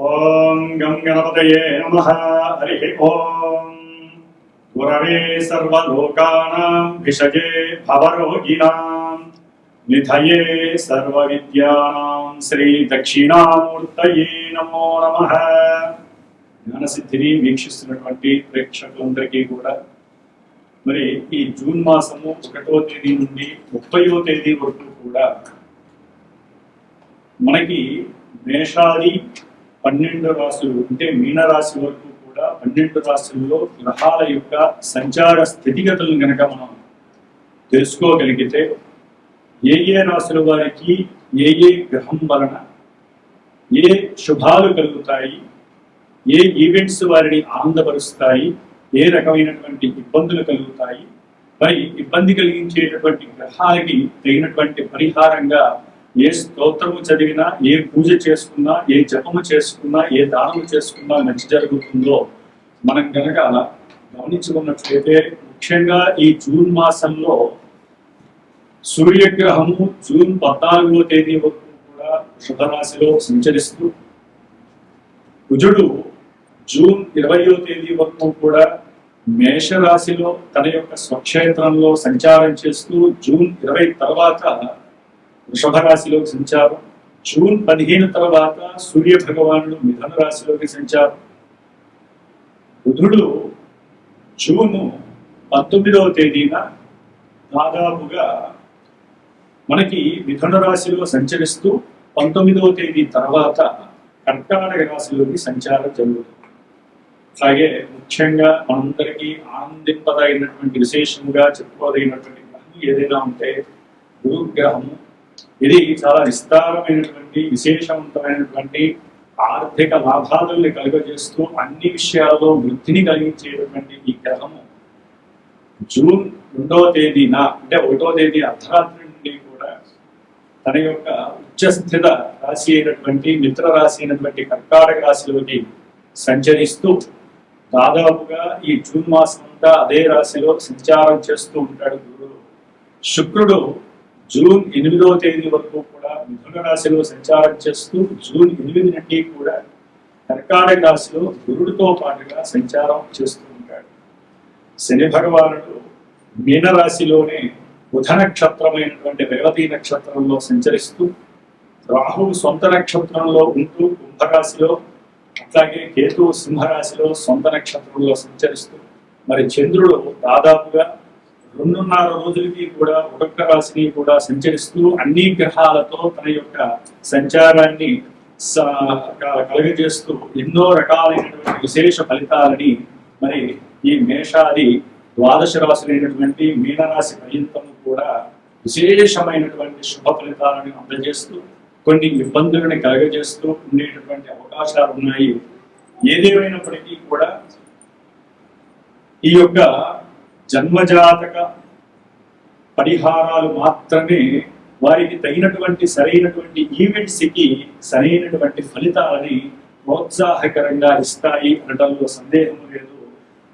ఓం గం గణపతయే నమః. హరి ఓం. గురవే సర్వలోకానాం విషజే భవరోగిణాం నిధయే సర్వవిద్యానాం శ్రీ దక్షిణామూర్తయే నమో నమః. జ్ఞానసిద్ధిని వీక్షిస్తున్నటువంటి ప్రేక్షకులందరికీ కూడా మరి ఈ జూన్ మాసము 1వ తేదీ నుండి 30వ తేదీ వరకు కూడా మనకి మేషాది 12 రాశులు అంటే మీనరాశి వరకు కూడా 12 రాశుల్లో గ్రహాల యొక్క సంచార స్థితిగతులను కనుక మనం తెలుసుకోగలిగితే ఏ రాశుల వారికి ఏ గ్రహం వలన ఏ శుభాలు కలుగుతాయి, ఏ ఈవెంట్స్ వారిని ఆనందపరుస్తాయి, ఏ రకమైనటువంటి ఇబ్బందులు కలుగుతాయి, మరి ఇబ్బంది కలిగించేటటువంటి గ్రహాలకి తగినటువంటి పరిహారంగా ఏ స్తోత్రము చదివినా, ఏ పూజ చేసుకున్నా, ఏ జపము చేసుకున్నా, ఏ దానము చేసుకున్నా మంచి జరుగుతుందో మనం కనుక గమనించుకున్నట్లయితే ముఖ్యంగా ఈ జూన్ మాసంలో సూర్యగ్రహము జూన్ 14వ తేదీ వరకు కూడా వృషభరాశిలో సంచరిస్తూ, కుజుడు జూన్ 20వ తేదీ వరకు కూడా మేషరాశిలో తన యొక్క స్వక్షేత్రంలో సంచారం చేస్తూ జూన్ 20 తర్వాత వృషభ రాశిలో సంచారం, జూన్ 15 తర్వాత సూర్య భగవానుడు మిథున రాశిలోకి సంచారం, బుధుడు జూన్ 19వ తేదీన దాదాపుగా మనకి మిథున రాశిలో సంచరిస్తూ 19వ తేదీ తర్వాత కర్కాటక రాశిలోకి సంచారం జరుగుతుంది. అలాగే ముఖ్యంగా మనందరికీ ఆనందింపదగినటువంటి విశేషంగా చెప్పుకోదగినటువంటి గ్రహం ఏదైనా ఉంటే గురుగ్రహము. ఇది చాలా విస్తారమైనటువంటి విశేషవంతమైనటువంటి ఆర్థిక లాభాలను కలుగజేస్తూ అన్ని విషయాల్లో వృద్ధిని కలిగించేటటువంటి ఈ గ్రహము జూన్ 2వ తేదీన అంటే 1వ తేదీ అర్ధరాత్రి నుండి కూడా తన యొక్క ఉచ్చస్థిత రాశి అయినటువంటి మిత్ర రాశి అయినటువంటి కర్కాటక రాశిలోకి సంచరిస్తూ దాదాపుగా ఈ జూన్ మాసం అంతా అదే రాశిలో సంచారం చేస్తూ ఉంటాడు గురుడు. శుక్రుడు జూన్ 8వ తేదీ వరకు కూడా మిథున రాశిలో సంచారం చేస్తూ జూన్ 8 నుండి కూడా కర్కాటక రాశిలో గురుడితో పాటుగా సంచారం చేస్తూ ఉంటాడు. శని భగవానుడు మీనరాశిలోనే బుధ నక్షత్రమైనటువంటి రేవతి నక్షత్రంలో సంచరిస్తూ, రాహువు సొంత నక్షత్రంలో ఉంటూ కుంభరాశిలో, అట్లాగే కేతువు సింహరాశిలో సొంత నక్షత్రంలో సంచరిస్తూ, మరి చంద్రుడు దాదాపుగా 2.5 రోజులకి కూడా ఒక్కొక్క రాశిని కూడా సంచరిస్తూ అన్ని గ్రహాలతో తన యొక్క సంచారాన్ని కలుగజేస్తూ ఎన్నో రకాలైనటువంటి విశేష ఫలితాలని మరి ఈ మేషాది 12 రాశులైనటువంటి మీనరాశి పర్యంతము కూడా విశేషమైనటువంటి శుభ ఫలితాలను అందజేస్తూ కొన్ని ఇబ్బందులను కలుగజేస్తూ ఉండేటటువంటి అవకాశాలు ఉన్నాయి. ఏదేమైనప్పటికీ కూడా ఈ యొక్క జన్మజాతక పరిహారాలు మాత్రమే వారికి తగినటువంటి సరైనటువంటి ఈవెంట్స్కి సరైనటువంటి ఫలితాలని ప్రోత్సాహకరంగా ఇస్తాయి అనడంలో సందేహం లేదు.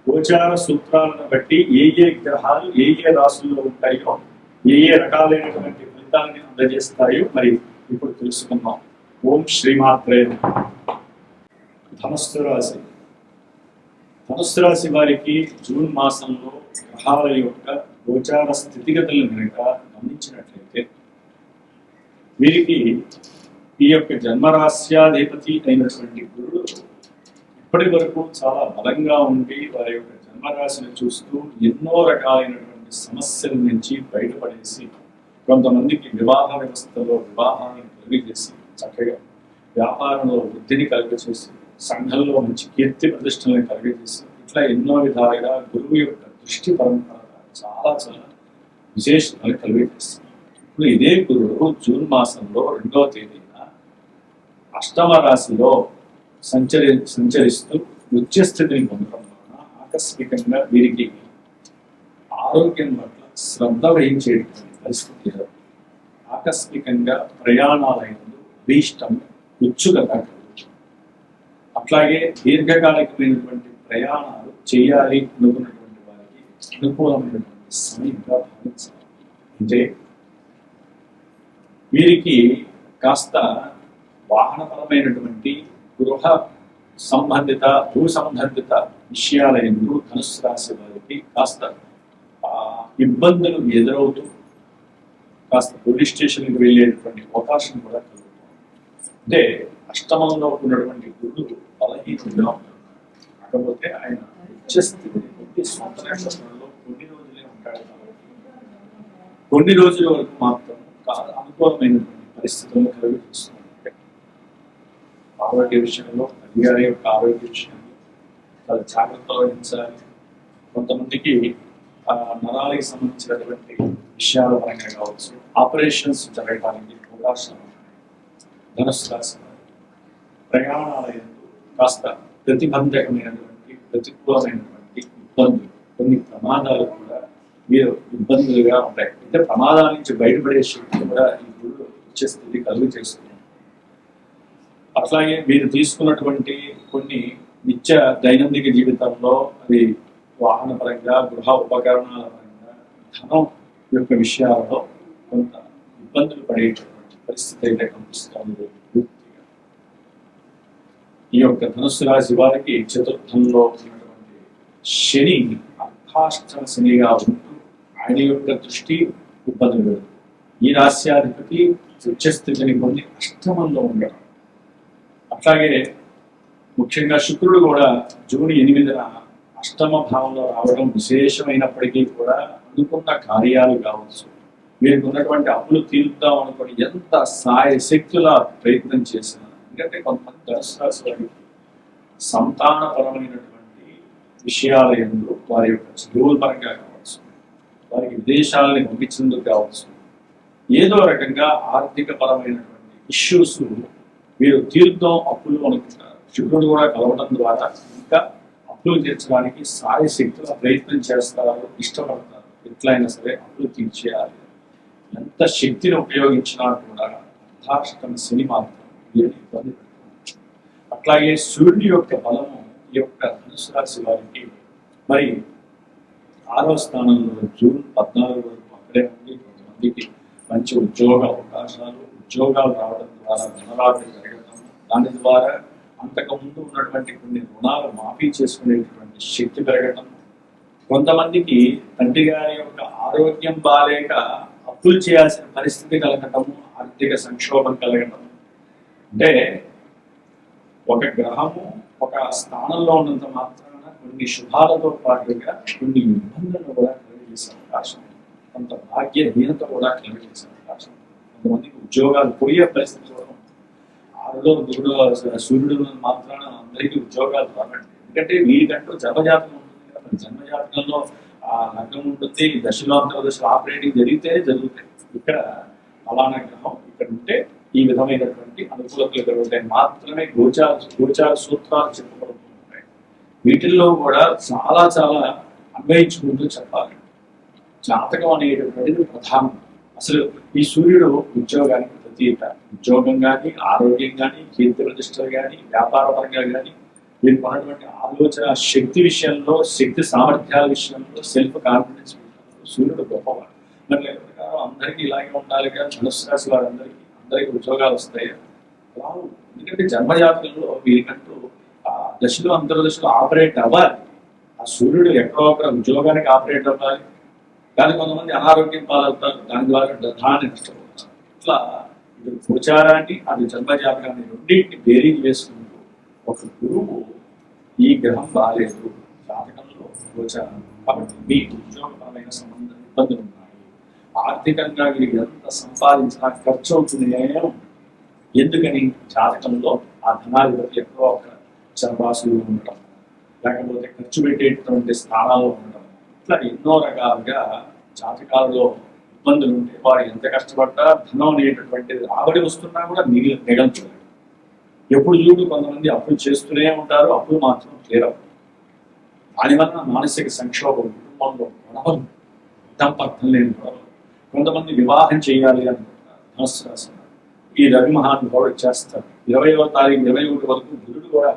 గోచార సూత్రాలను బట్టి ఏ గ్రహాలు ఏ రాశుల్లో ఉంటాయో, ఏ రకాలైనటువంటి ఫలితాలని అందజేస్తాయో మరి ఇప్పుడు తెలుసుకుందాం. ఓం శ్రీమాత్రే నమః. ధనుస్సు రాశి. ధనుస్సు రాశి వారికి జూన్ మాసంలో గ్రహాల యొక్క గోచార స్థితిగతులను కనుక గమనించినట్లయితే వీరికి ఈ యొక్క జన్మరాశ్యాధిపతి అయినటువంటి గురుడు ఇప్పటి వరకు చాలా బలంగా ఉండి వారి యొక్క జన్మరాశిని చూస్తూ ఎన్నో రకాలైనటువంటి సమస్యల నుంచి బయటపడేసి కొంతమందికి వివాహ వ్యవస్థలో వివాహాన్ని కలిగజేసి చక్కగా వ్యాపారంలో వృద్ధిని కలిగజేసి సంఘంలో మంచి కీర్తి ప్రతిష్టలను కలిగజేసి ఇట్లా ఎన్నో విధాలుగా గురువు యొక్క దృష్టి పరంపర చాలా విశేషాలు కలిగజేస్తుంది. ఇప్పుడు ఇదే గురువు జూన్ మాసంలో 2వ తేదీన 8వ రాశిలో సంచరిస్తూ ఉచ్చస్థితిని పొందడం వలన ఆకస్మికంగా వీరికి ఆరోగ్యం పట్ల శ్రద్ధ వహించేటువంటి పరిస్థితి, ఆకస్మికంగా ప్రయాణాలైనది భీష్టం ఉత్సుకత, అట్లాగే దీర్ఘకాలికమైనటువంటి ప్రయాణాలు చేయాలి అనుకున్నటువంటి వారికి అనుకూలమైనటువంటి సమయంగా భావించాలి. అంటే వీరికి కాస్త వాహనపరమైనటువంటి గృహ సంబంధిత భూ సంబంధిత విషయాల ఎందు ధనుస్సు రాశి వారికి కాస్త ఇబ్బందులు ఎదురవుతూ కాస్త పోలీస్ స్టేషన్కి వెళ్ళేటువంటి అవకాశం కూడా కలుగుతుంది. అంటే అష్టమంలో ఉన్నటువంటి గురుడు బలహీనంగా ఉంటాడు. కాకపోతే ఆయన ఉచ్చస్థితి సొంత నక్షత్రంలో కొన్ని రోజులే ఉంటాడు కాబట్టి కొన్ని రోజుల వరకు మాత్రం అనుకూలమైనటువంటి పరిస్థితులను కలిగిస్తుంది. ఆరోగ్య విషయంలో తల్లిగారి యొక్క ఆరోగ్య విషయంలో చాలా జాగ్రత్తలు వహించాలి. కొంతమందికి నరాలకి సంబంధించినటువంటి విషయాల పరంగా కావచ్చు ఆపరేషన్స్ జరగడానికి అవకాశం ధనుస్సు రాశి ప్రయాణాలయంలో కాస్త ప్రతిబంధకమైనటువంటి ప్రతికూలమైనటువంటి ఇబ్బందులు కొన్ని ప్రమాదాలు కూడా మీరు ఇబ్బందులుగా ఉంటాయి. అంటే ప్రమాదాల నుంచి బయటపడే శక్తి కూడా ఈ గురుడు వచ్చే స్థితి కలుగు చేస్తుంది. అట్లాగే మీరు తీసుకున్నటువంటి కొన్ని నిత్య దైనందిక జీవితంలో అది వాహన పరంగా గృహ ఉపకరణాల పరంగా ధనం యొక్క విషయాలలో కొంత ఇబ్బందులు పడేటటువంటి పరిస్థితి అయితే కనిపిస్తుంది. పూర్తిగా ఈ యొక్క ధనుస్సు రాశి వారికి చతుర్థంలో ఉన్నటువంటి శని అర్ధాష్టమ శనిగా ఉంటూ ఆయన యొక్క దృష్టి ఇబ్బందులు పెడుతుంది. ఈ రాశ్యాధిపతి ఉచ్చస్థితిని పొంది అష్టమంలో ఉండడం. అట్లాగే ముఖ్యంగా శుక్రుడు కూడా జూన్ 8న అష్టమ భావంలో రావడం విశేషమైనప్పటికీ కూడా అనుకున్న కార్యాలు కావచ్చు, వీరికి ఉన్నటువంటి అప్పులు తీరుద్దాం అనుకుని ఎంత శక్తుల ప్రయత్నం చేసినా, ఎందుకంటే కొంతమంది ధనుసు రాశి వారికి సంతానపరమైనటువంటి విషయాల యందు వారి యొక్క చదువుల పరంగా కావచ్చు, వారికి విదేశాలని పంపించేందుకు కావచ్చు, ఏదో రకంగా ఆర్థిక పరమైనటువంటి ఇష్యూస్ వీరు తీరుద్దాం అప్పులు అనుకుంటారు. శుక్రుడు కూడా కలవడం ద్వారా ఇంకా అప్పులు తీర్చడానికి శక్తుల ప్రయత్నం చేస్తారు, ఇష్టపడతారు. ఎట్లయినా సరే అప్పులు తీర్చేయాలి. ఎంత శక్తిని ఉపయోగించినా కూడా అర్ధాష్టమ శని మాత్రం వీరిని ఇబ్బంది పెడుతుంది. అట్లాగే సూర్యుడి యొక్క బలము ఈ యొక్క ధనుసు రాశి వారికి మరి 6వ స్థానంలో జూన్ 14 వరకు అక్కడే ఉంది. కొంతమందికి మంచి ఉద్యోగ అవకాశాలు, ఉద్యోగాలు రావడం ద్వారా ధనలాభం జరగడం, దాని ద్వారా అంతకుముందు ఉన్నటువంటి కొన్ని రుణాలు మాఫీ చేసుకునేటువంటి శక్తి పెరగటం, కొంతమందికి తండ్రి గారి యొక్క ఆరోగ్యం బాలేక అప్పులు చేయాల్సిన పరిస్థితి కలగటము, ఆర్థిక సంక్షోభం కలగటం. అంటే ఒక గ్రహము ఒక స్థానంలో ఉన్నంత మాత్రాన కొన్ని శుభాలతో పాటుగా కొన్ని ఇబ్బందులను కూడా కలిగజేసే అవకాశం, కొంత భాగ్యహీనత కూడా కలిగజేసే అవకాశం, కొంతమందికి ఉద్యోగాలు పోయే పరిస్థితి కూడా. ఆరులో సూర్యుడు మాత్రాన అందరికీ ఉద్యోగాలు రావండి. ఎందుకంటే వీరికంటూ జన్మజాతకం ఉంటుంది కదా, జన్మజాతకంలో ఆ లగ్నం ఉంటుంది, దశలో అంతర్దశలో ఆపరేటింగ్ జరిగితేనే జరుగుతాయి. ఇక్కడ అలానా గ్రహం ఇక్కడ ఉంటే ఈ విధమైనటువంటి అనుకూలతలు కలుగుతాయి. మాత్రమే గోచార సూత్రాలు చెప్పబడుతుంటాయి. వీటిల్లో కూడా చాలా చాలా అన్వయించుకుంటూ చెప్పాలి. జాతకం అనేటటువంటిది ప్రధానం. అసలు ఈ సూర్యుడు ఉద్యోగానికి ప్రతీక. ఉద్యోగం కానీ, ఆరోగ్యం కానీ, కీర్తి ప్రతిష్టలు కానీ, వ్యాపార పరంగా కానీ, వీరికి ఉన్నటువంటి ఆలోచన శక్తి విషయంలో, శక్తి సామర్థ్యాల విషయంలో, సెల్ఫ్ కాన్ఫిడెన్స్ విషయంలో సూర్యుడు గొప్పవాడు. మరి ప్రకారం అందరికీ ఇలాగే ఉండాలి కదా, ధనుసు రాశి వారందరికీ అందరికీ ఉద్యోగాలు వస్తాయి రావు. ఎందుకంటే జన్మజాతకంలో వీరికంటూ ఆ దశలో అంతర్దశలో ఆపరేట్ అవ్వాలి. ఆ సూర్యుడు ఎక్కడో ఒక ఉద్యోగానికి ఆపరేట్ అవ్వాలి. కానీ కొంతమంది అనారోగ్యం పాలవుతారు, దాని ద్వారా ధనాన్ని నష్టపోతారు. ఇట్లా ఇది గోచారాన్ని, అది జన్మజాతకాన్ని రెండింటిని బేరీజ్ వేసుకుంటూ ఒక గురువు ఈ గ్రహం బాలేదు జాతకంలో గోచారం కాబట్టి మీ ఉద్యోగపరమైన సంబంధ ఇబ్బందులు ఉన్నాయి. ఆర్థికంగా వీరికి ఎంత సంపాదించినా ఖర్చు అవుతున్నాయే. ఎందుకని జాతకంలో ఆ ధనాధిపతి ఎక్కువ ఒక చరవాసులు ఉండటం, లేకపోతే ఖర్చు పెట్టేటటువంటి స్థానాల్లో ఉండటం, ఇట్లా ఎన్నో రకాలుగా జాతకాలలో ఇబ్బందులు ఉంటే వారు ఎంత కష్టపడ్డా ధనం అనేటటువంటిది రాబడి వస్తున్నా కూడా మిగల్చలేదు. ఎప్పుడు చూడు కొంతమంది అప్పులు చేస్తూనే ఉంటారు, అప్పులు మాత్రం తీరవు. దానివల్ల మానసిక సంక్షోభం, కుటుంబంలో గొడవలు, దంపత్యం లేని గొడవలు. కొంతమంది వివాహం చేయాలి అనుకుంటారు, ధనుసు రాశి ఈ రవి మహానుభావుడు చేస్తారు. 20వ తారీఖు 21 వరకు బుధుడు కూడా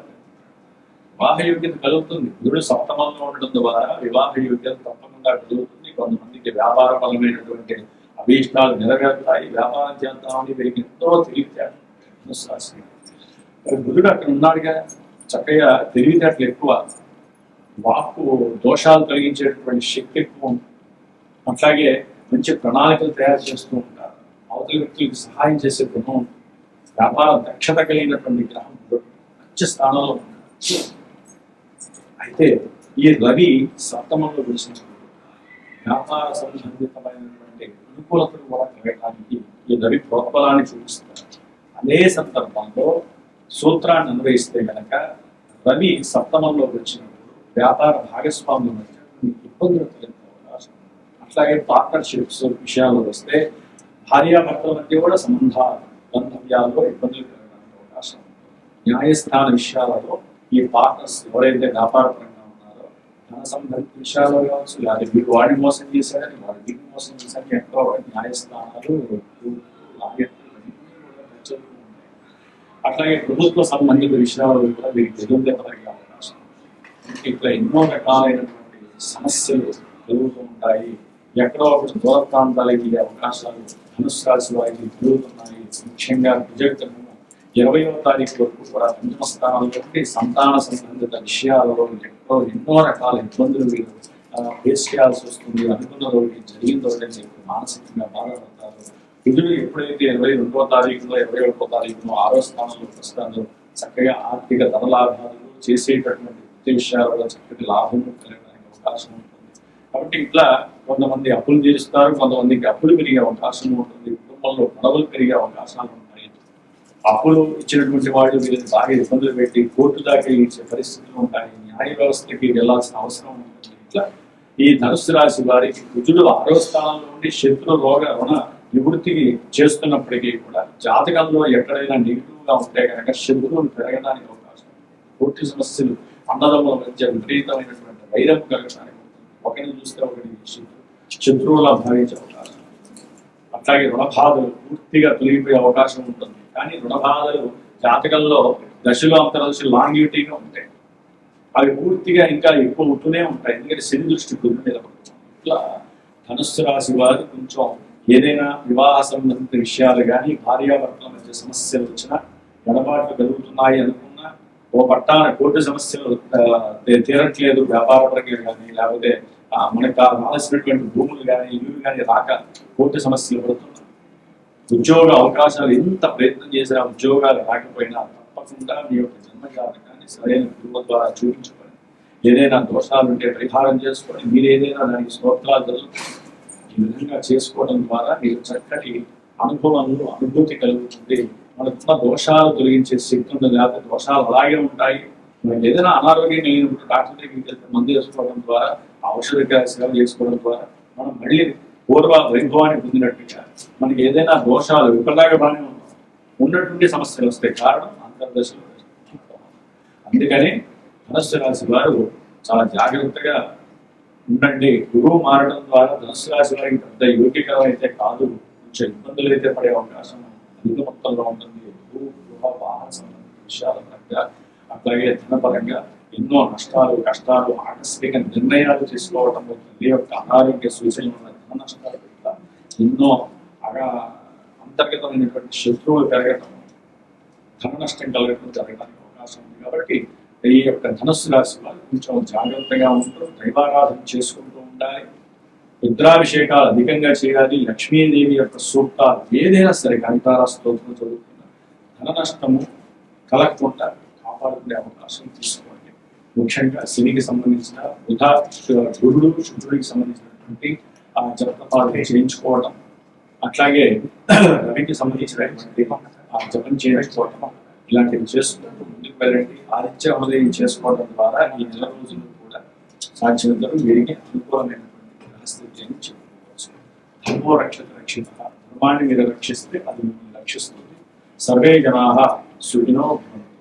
వివాహ యోగ్యత కలుగుతుంది. బుధుడు సప్తమంలో ఉండడం ద్వారా వివాహ యోగ్యత తప్పకుండా కలుగుతుంది. కొంతమందికి వ్యాపార పరమైనటువంటి అభీష్టాలు నెరవేరుతాయి. వ్యాపారం చేద్దామని వీరికి ఎంతో తెలియజేయాలి ధనుసు రాశి. బుధుడు అక్కడ ఉన్నాడుగా, చక్కగా తెలివితేటలు ఎక్కువ, వాక్కు దోషాలు కలిగించేటటువంటి శక్తి ఎక్కువ ఉంటుంది. అట్లాగే మంచి ప్రణాళికలు తయారు చేస్తూ ఉంటారు. అవతల వ్యక్తులకు సహాయం చేసే గుణం ఉంటుంది. వ్యాపార దక్షత కలిగినటువంటి గ్రహం మంచి స్థానంలో ఉంటారు. అయితే ఈ రవి సప్తమంలో వచ్చినప్పుడు వ్యాపార సంబంధితమైనటువంటి అనుకూలతను కూడా కలగడానికి ఈ రవి ప్రోత్బలాన్ని చూపిస్తారు. అదే సందర్భంలో సూత్రాన్ని అన్వయిస్తే కనుక రవి సప్తమంలో వచ్చినప్పుడు వ్యాపార భాగస్వామ్యం మధ్య కొన్ని ఇబ్బందులు కలిగే అవకాశం. అట్లాగే పార్ట్నర్షిప్స్ విషయాల్లో వస్తే భార్యాభర్తల మధ్య కూడా సంబంధాలు బంధవ్యాల్లో ఇబ్బందులు కలగడానికి అవకాశం. న్యాయస్థాన విషయాలలో ఈ పార్ట్నర్స్ ఎవరైతే వ్యాపార పరంగా ఉన్నారో ధన సంబంధిత విషయాల్లో కావచ్చు, లేదా వీళ్ళు వాడిని మోసం చేశారని వాడు వీటిని మోసం చేశారని ఎక్కువ న్యాయస్థానాలు అట్లాగే ప్రభుత్వ సంబంధిత విషయాల్లో కూడా వీరికి ఎదురుదెబ్బ కలిగే అవకాశం. ఇట్లా ఎన్నో రకాలైనటువంటి సమస్యలు జరుగుతూ ఉంటాయి. ఎక్కడో ఒకటి దూర ప్రాంతాలకు వెళ్ళే అవకాశాలు ధనుసు రాశి వారికి జరుగుతున్నాయి. ముఖ్యంగా కుజగ్రహము 20వ తారీఖు వరకు కూడా పంచమ స్థానంలో సంతాన సంబంధిత విషయాలలో ఎన్నో రకాల ఇబ్బందులు వీళ్ళు ఫేస్ చేయాల్సి వస్తుంది. అనుకున్న రోజు జరిగిన రోజు మానసికంగా బాధపడతారు. కుజుడు ఎప్పుడైతే 22వ తారీఖులో 21వ తారీఖులో 6వ స్థానంలోకి వస్తారో చక్కగా ఆర్థిక ధనలాభాలు చేసేటటువంటి వృత్తి విషయాలలో చక్కటి లాభము కలగడానికి అవకాశం ఉంటుంది. కాబట్టి ఇట్లా కొంతమంది అప్పులు తీరుస్తారు, కొంతమందికి అప్పులు పెరిగే అవకాశం ఉంటుంది. కుటుంబంలో గొడవలు పెరిగే అవకాశాలు ఉంటాయి. అప్పులు ఇచ్చినటువంటి వాళ్ళు వీళ్ళని బాగా ఇబ్బందులు పెట్టి కోర్టు దాకా ఇచ్చే పరిస్థితులు ఉంటాయి. న్యాయ వ్యవస్థకి వెళ్లాల్సిన అవసరం ఉంటుంది. ఇట్లా ఈ ధనుసు రాశి వారికి కుజుడు 6వ స్థానంలో ఉండి శత్రు రోగ రుణ నివృత్తికి చేస్తున్నప్పటికీ కూడా జాతకంలో ఎక్కడైనా నెగిటివ్ గా ఉంటే కనుక శత్రువులు పెరగడానికి అవకాశం. కోర్టు సమస్యలు, అన్నదమ్ముల మధ్య విపరీతమైనటువంటి వైరం కలగడానికి, ఒకరిని చూస్తే ఒకటి శత్రువులా భావించే అవకాశం. అట్లాగే రుణబాధలు పూర్తిగా తొలగిపోయే అవకాశం ఉంటుంది. కానీ రుణబాధలు జాతకంలో దశలో అంతరదశలు లాంగివిటీగా ఉంటాయి. అవి పూర్తిగా ఇంకా ఎక్కువ ఉంటూనే ఉంటాయి. ఎందుకంటే శని దృష్టి గురి మీద పడుతుంది. ఇట్లా ధనుస్సు రాశి వారు కొంచెం ఏదైనా వివాహ సంబంధిత విషయాలు కానీ, భార్యాభర్తల మధ్య సమస్యలు వచ్చినా, ఎడబాట్లు కలుగుతున్నాయి అనుకున్నా, ఓ పట్టాన కోర్టు సమస్యలు తీరట్లేదు వ్యాపారపరంగా కానీ, లేకపోతే మనకు కావాల్సినటువంటి భూములు కానీ, ఇల్లు కానీ రాక కోర్టు సమస్యలు పడుతున్నాయి. ఉద్యోగ అవకాశాలు ఎంత ప్రయత్నం చేసినా ఉద్యోగాలు రాకపోయినా తప్పకుండా మీ యొక్క జన్మజాతకాన్ని సరైన గురువు ద్వారా చూపించుకొని, ఏదైనా దోషాలు ఉంటే పరిహారం చేసుకొని, మీరు ఏదైనా దానికి స్తోత్రాలు జరుగుతుంది. ఈ విధంగా చేసుకోవడం ద్వారా మీరు చక్కటి అనుభవాలు అనుభూతి కలుగుతుంది. మనకున్న దోషాలు తొలగించే శక్తి ఉంది. లేకపోతే దోషాలు అలాగే ఉంటాయి. మనకి ఏదైనా అనారోగ్యం కలిగినప్పుడు డాక్టర్ దగ్గరికి వెళ్తే మందు చేసుకోవడం ద్వారా, ఔషధ సేవ చేసుకోవడం ద్వారా మనం మళ్ళీ పూర్వ వైభవాన్ని పొందినట్టుగా మనకి ఏదైనా దోషాలు విపరీతంగా బాగానే ఉన్నటువంటి సమస్యలు వస్తాయి. కారణం అంతర్దశలో. అందుకని ధనుస్సు రాశి వారు చాలా జాగ్రత్తగా ఉండండి. గురువు మారడం ద్వారా ధనుస్సు రాశి వారికి పెద్ద యోగ్యకరం అయితే కాదు, కొంచెం ఇబ్బందులు అయితే పడే అవకాశం అధిక మొత్తంలో ఉంటుంది. గురువు గృహ వాహన సంబంధించిన విషయాల పరంగా, అట్లాగే ధనపరంగా ఎన్నో నష్టాలు, కష్టాలు, ఆకస్మిక నిర్ణయాలు తీసుకోవడం, తల్లి యొక్క అనారోగ్య సూచనలు, ధన నష్టాలు, ఎన్నో అంతర్గతమైనటువంటి శత్రువులు పెరగటం, ధన నష్టం కలగటం జరగడానికి అవకాశం ఉంది. కాబట్టి ఈ యొక్క ధనుస్సు రాశి వారు కొంచెం జాగ్రత్తగా ఉంటూ దైవారాధన చేసుకుంటూ ఉండాలి. రుద్రాభిషేకాలు అధికంగా చేయాలి. లక్ష్మీదేవి యొక్క సూక్తాలు ఏదైనా సరే కవితారా స్తోత్రం చదువుతున్నా ధన నష్టము కలగకుండా కాపాడుకునే అవకాశం తీసుకోండి. ముఖ్యంగా శనికి సంబంధించిన గురుడు శుక్రుడికి సంబంధించినటువంటి జపతపాలు చేయించుకోవడం, అట్లాగే రవికి సంబంధించినటువంటి జపం చేయించుకోవడం, ఇలాంటివి చేసుకుంటూ ముందుకు వెళ్ళండి. ఆదిత్య హృదయం చేసుకోవడం ద్వారా ఈ నెల రోజులు కూడా సాధ్యత వీరికి అనుకూలమైనటువంటి గ్రహస్థితిని చెప్పుకోవచ్చు. ధర్మో రక్షత రక్షిత, ధర్మాన్ని మీరు రక్షిస్తే అది మిమ్మల్ని రక్షిస్తుంది. సర్వే జనాః సుఖినో భవంతు.